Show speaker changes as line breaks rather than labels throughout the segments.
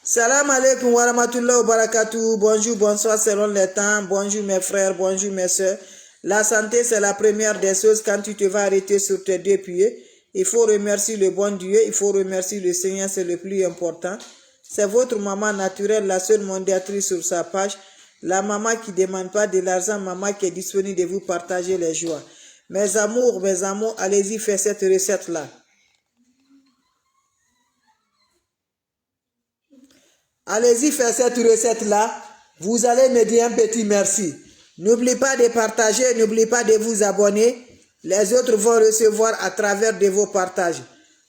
Salam alaikum wa rahmatullahi wa barakatuh. Bonjour, bonsoir selon les temps. Bonjour mes frères, bonjour mes soeurs. La santé, c'est la première des choses quand tu te vas arrêter sur tes deux pieds. Il faut remercier le bon Dieu, il faut remercier le Seigneur, c'est le plus important. C'est votre maman naturelle, la seule mondiatrice sur sa page. La maman qui ne demande pas de l'argent, maman qui est disponible de vous partager les joies. Mes amours, allez-y, faites cette recette-là. Allez-y faire cette recette-là. Vous allez me dire un petit merci. N'oubliez pas de partager, n'oubliez pas de vous abonner. Les autres vont recevoir à travers de vos partages.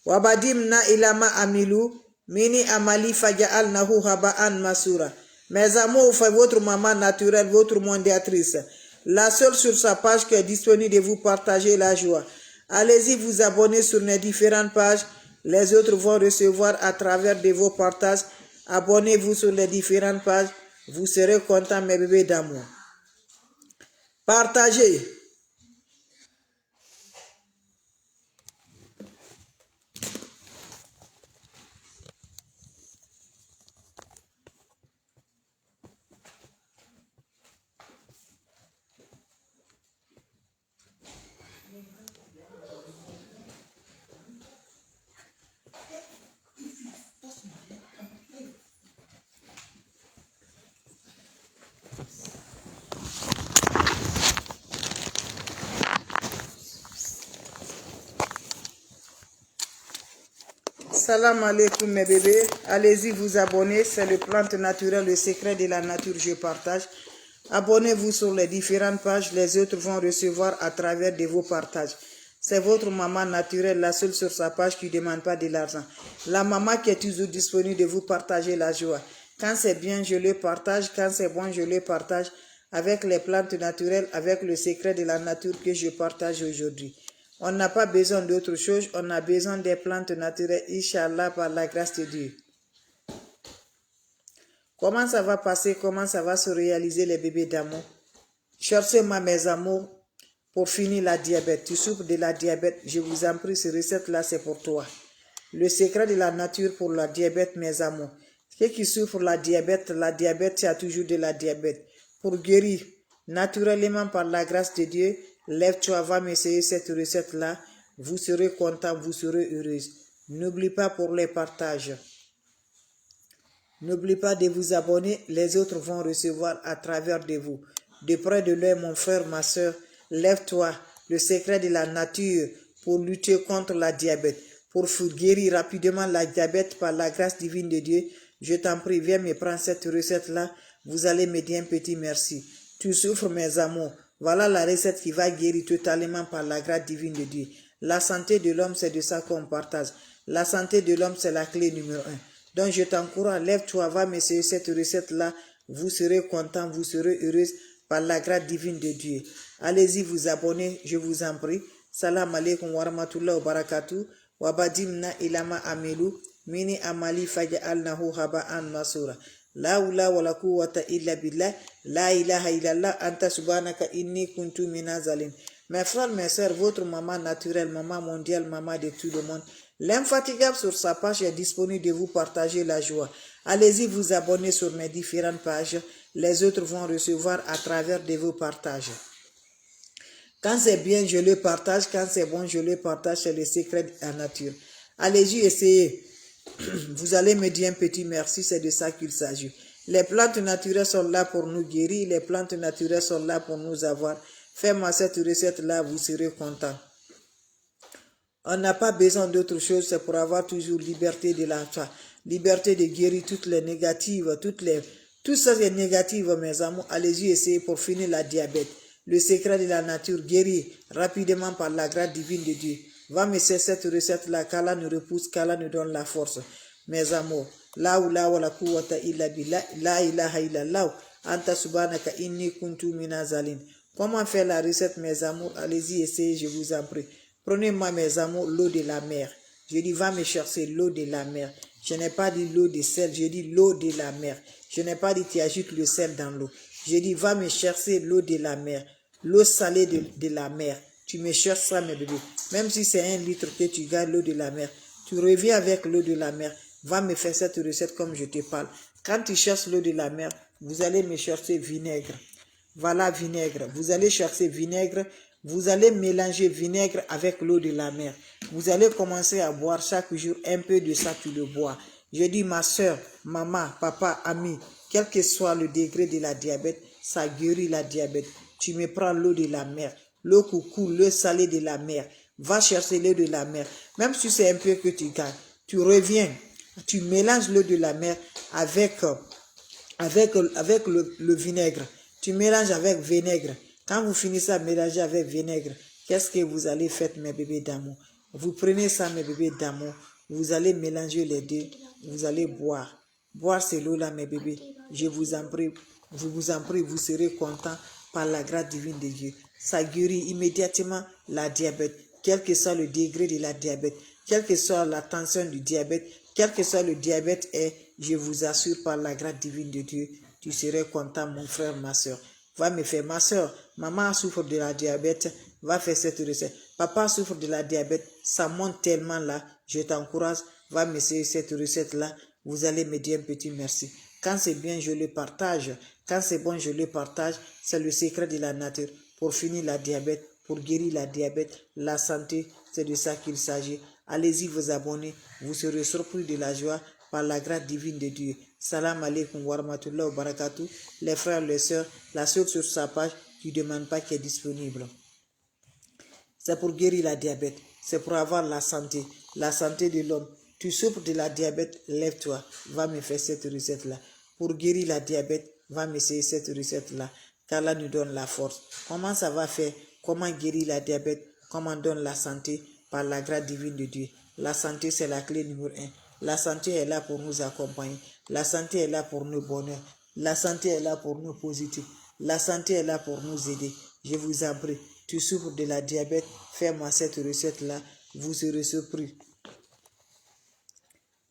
Wabadim na ilama amilou, mini amali faja'al nahu haba'an masura. Mes amours, faites votre maman naturelle, votre mondiatrice. La seule sur sa page qui est disponible de vous partager la joie. Allez-y vous abonner sur mes différentes pages. Les autres vont recevoir à travers de vos partages. Abonnez-vous sur les différentes pages. Vous serez contents, mes bébés d'amour. Partagez. Salam alaikum mes bébés, allez-y vous abonner, c'est le plante naturel, le secret de la nature, je partage. Abonnez-vous sur les différentes pages, les autres vont recevoir à travers de vos partages. C'est votre maman naturelle, la seule sur sa page qui ne demande pas de l'argent. La maman qui est toujours disponible de vous partager la joie. Quand c'est bien, je le partage, quand c'est bon, je le partage avec les plantes naturelles, avec le secret de la nature que je partage aujourd'hui. On n'a pas besoin d'autre chose, on a besoin des plantes naturelles, Inch'Allah, par la grâce de Dieu. Comment ça va passer, comment ça va se réaliser les bébés d'amour? Cherchez-moi mes amours pour finir la diabète. Tu souffres de la diabète, je vous en prie, cette recette-là, c'est pour toi. Le secret de la nature pour la diabète, mes amours. Ceux qui souffrent de la diabète, il y a toujours de la diabète. Pour guérir naturellement par la grâce de Dieu, lève-toi, va m'essayer cette recette-là. Vous serez content, vous serez heureuse. N'oublie pas pour les partages. N'oublie pas de vous abonner, les autres vont recevoir à travers de vous. De près de loin, mon frère, ma soeur, lève-toi. Le secret de la nature pour lutter contre la diabète, pour guérir rapidement la diabète par la grâce divine de Dieu. Je t'en prie, viens me prendre cette recette-là. Vous allez me dire un petit merci. Tu souffres, mes amours. Voilà la recette qui va guérir totalement par la grâce divine de Dieu. La santé de l'homme, c'est de ça qu'on partage. La santé de l'homme, c'est la clé numéro 1. Donc je t'encourage, lève-toi, va m'essayer cette recette-là. Vous serez content, vous serez heureuse par la grâce divine de Dieu. Allez-y vous abonner, je vous en prie. Salam alaikum wa rahmatullahi wa barakatuh. Wabadimna ilama amelu. Mini amali faja'al nahu haba'an masura. La hawla wa la quwwata illa billah. La ilaha illallah. Anta subhanaka inni kuntu minazalin. Mes frères, mes sœurs, votre maman naturelle, maman mondiale, maman de tout le monde. L'infatigable sur sa page est disponible de vous partager la joie. Allez-y vous abonner sur mes différentes pages. Les autres vont recevoir à travers de vos partages. Quand c'est bien, je le partage. Quand c'est bon, je le partage. C'est le secret de la nature. Allez-y, essayez. Vous allez me dire un petit merci, c'est de ça qu'il s'agit. Les plantes naturelles sont là pour nous guérir. Les plantes naturelles sont là pour nous avoir. Fais-moi cette recette-là, vous serez content. On n'a pas besoin d'autre chose, c'est pour avoir toujours liberté de la foi, liberté de guérir toutes les négatives, tout ça c'est négatif, mes amours. Allez-y, essayez pour finir la diabète. Le secret de la nature guérit rapidement par la grâce divine de Dieu. Va me faire cette recette-là, qu'Allah nous repousse, qu'Allah nous donne la force. Mes amours, la hawla wa la quwwata illa billah, la ilaha illallah, anta subhanaka inni kuntu minazalin. Comment faire la recette, mes amours? Allez-y, essayez, je vous en prie. Prenez-moi, mes amours, l'eau de la mer. Je dis, va me chercher l'eau de la mer. Je n'ai pas dit l'eau de sel, je dis l'eau de la mer. Je n'ai pas dit tu ajoutes le sel dans l'eau. Je dis, va me chercher l'eau de la mer. L'eau salée de la mer. Tu me cherches ça, mes bébés. Même si c'est 1 litre que tu gagnes l'eau de la mer, tu reviens avec l'eau de la mer. Va me faire cette recette comme je te parle. Quand tu cherches l'eau de la mer, vous allez me chercher vinaigre. Voilà vinaigre. Vous allez chercher vinaigre. Vous allez mélanger vinaigre avec l'eau de la mer. Vous allez commencer à boire chaque jour un peu de ça, tu le bois. Je dis ma soeur, maman, papa, ami, quel que soit le degré de la diabète, ça guérit la diabète. Tu me prends l'eau de la mer, l'eau qui coule, l'eau salée de la mer. Va chercher l'eau de la mer. Même si c'est un peu que tu gagnes, tu reviens, tu mélanges l'eau de la mer avec le vinaigre. Tu mélanges avec vinaigre. Quand vous finissez à mélanger avec vinaigre, qu'est-ce que vous allez faire, mes bébés d'amour? Vous prenez ça, mes bébés d'amour. Vous allez mélanger les deux. Vous allez boire. Boire cette eau-là, mes bébés. Je vous en prie. Je vous en prie, vous serez contents par la grâce divine de Dieu. Ça guérit immédiatement la diabète. Quel que soit le degré de la diabète, quelle que soit la tension du diabète, quel que soit le diabète est, je vous assure par la grâce divine de Dieu, tu serais content, mon frère, ma soeur. Va me faire, ma soeur, maman souffre de la diabète, va faire cette recette. Papa souffre de la diabète, ça monte tellement là, je t'encourage, va m'essayer cette recette-là, vous allez me dire un petit merci. Quand c'est bien, je le partage. Quand c'est bon, je le partage. C'est le secret de la nature. Pour finir la diabète, pour guérir la diabète, la santé, c'est de ça qu'il s'agit. Allez-y vous abonner, vous serez surpris de la joie par la grâce divine de Dieu. Salam alaikum wa rahmatullahi wa barakatuh. Les frères, les sœurs, la sœur sur sa page, tu ne demandes pas qui est disponible. C'est pour guérir la diabète, c'est pour avoir la santé de l'homme. Tu souffres de la diabète, lève-toi, va me faire cette recette-là. Pour guérir la diabète, va m'essayer cette recette-là, car là nous donne la force. Comment ça va faire? Comment guérir la diabète? Comment donne la santé? Par la grâce divine de Dieu. La santé, c'est la clé numéro 1. La santé est là pour nous accompagner. La santé est là pour nos bonheurs. La santé est là pour nous positifs. La santé est là pour nous aider. Je vous en prie. Tu souffres de la diabète, fais-moi cette recette-là. Vous serez surpris.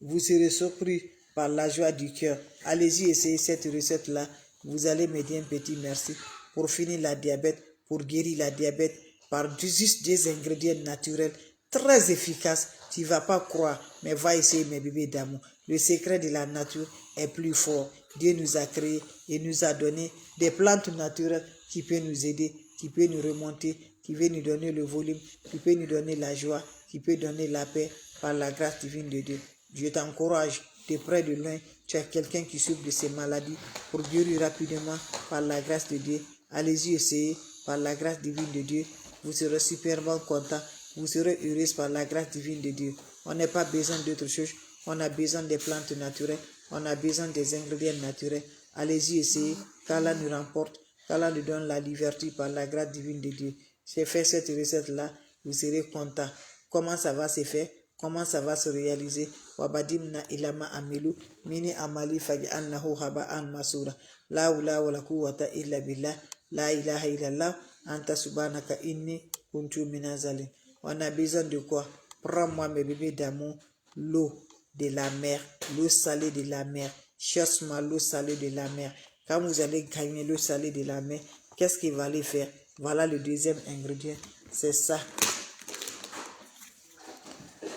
Vous serez surpris par la joie du cœur. Allez-y, essayez cette recette-là. Vous allez me dire un petit merci pour finir la diabète, pour guérir la diabète par juste des ingrédients naturels très efficaces. Tu ne vas pas croire, mais va essayer, mes bébés d'amour. Le secret de la nature est plus fort. Dieu nous a créés et nous a donné des plantes naturelles qui peuvent nous aider, qui peuvent nous remonter, qui peuvent nous donner le volume, qui peuvent nous donner la joie, qui peut donner la paix par la grâce divine de Dieu. Je t'encourage, de près de loin, tu as quelqu'un qui souffre de ces maladies pour guérir rapidement par la grâce de Dieu. Allez-y essayer par la grâce divine de Dieu. Vous serez superbement content. Vous serez heureux par la grâce divine de Dieu. On n'a pas besoin d'autre chose. On a besoin des plantes naturelles. On a besoin des ingrédients naturels. Allez-y essayer. Qu'Allah nous remporte. Qu'Allah nous donne la liberté par la grâce divine de Dieu. J'ai fait cette recette-là. Vous serez content. Comment ça va se faire? Comment ça va se réaliser? Wabadimna ilama amilu mini amali faj'alnahu haba'an masura. La hawla wala quwwata illa billah. La ilaha illallah. Anta subhanaka inni kuntu minazali. On a besoin de quoi? Prends-moi, mes bébés d'amour, l'eau de la mer, l'eau salée de la mer. Cherche-moi l'eau salée de la mer. Quand vous allez gagner l'eau salée de la mer, qu'est-ce qu'il va aller faire? Voilà le deuxième ingrédient. C'est ça.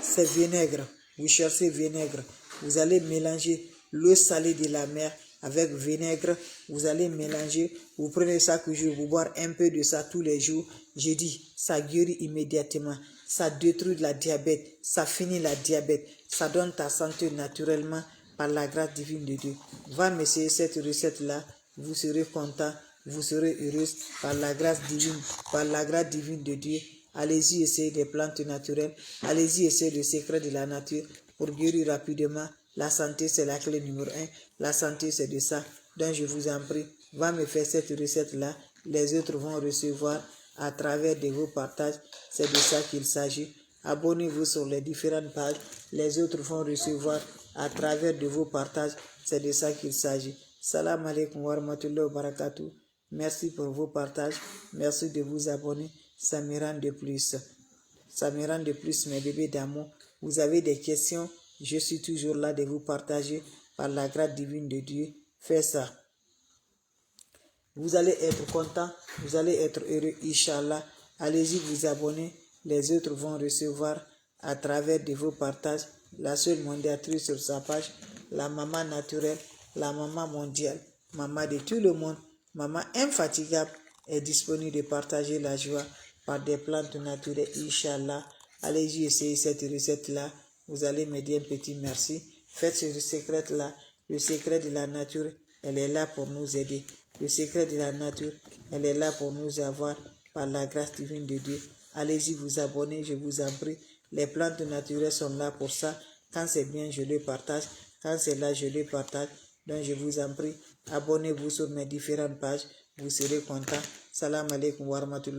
C'est vinaigre. Vous cherchez vinaigre. Vous allez mélanger l'eau salée de la mer avec vinaigre. Vous allez mélanger. Vous prenez ça que je vous boire un peu de ça tous les jours. Je dis, ça guérit immédiatement. Ça détruit la diabète. Ça finit la diabète. Ça donne ta santé naturellement par la grâce divine de Dieu. Va m'essayer cette recette-là. Vous serez content. Vous serez heureuse par la grâce divine de Dieu. Allez-y essayer des plantes naturelles. Allez-y essayer le secret de la nature pour guérir rapidement. La santé, c'est la clé numéro 1. La santé, c'est de ça. Donc, je vous en prie, va me faire cette recette-là. Les autres vont recevoir à travers de vos partages. C'est de ça qu'il s'agit. Abonnez-vous sur les différentes pages. Les autres vont recevoir à travers de vos partages. C'est de ça qu'il s'agit. Salam alaikum wa rahmatullahi wa barakatuh. Merci pour vos partages. Merci de vous abonner. Ça me rend de plus. Ça me rend de plus, mes bébés d'amour. Vous avez des questions, je suis toujours là de vous partager par la grâce divine de Dieu. Faites ça. Vous allez être content, vous allez être heureux, Inch'Allah. Allez-y vous abonner. Les autres vont recevoir à travers de vos partages. la seule mondiatrice sur sa page, la maman naturelle, la maman mondiale, maman de tout le monde, maman infatigable, est disponible de partager la joie par des plantes naturelles, Inch'Allah. Allez-y essayer cette recette-là. Vous allez me dire un petit merci. Faites ce secret-là. Le secret de la nature, elle est là pour nous aider. Le secret de la nature, elle est là pour nous avoir par la grâce divine de Dieu. Allez-y vous abonner, je vous en prie. Les plantes naturelles sont là pour ça. Quand c'est bien, je les partage. Quand c'est là, je les partage. Donc, je vous en prie, abonnez-vous sur mes différentes pages. Vous serez content. Salam alaikum wa rahmatullah.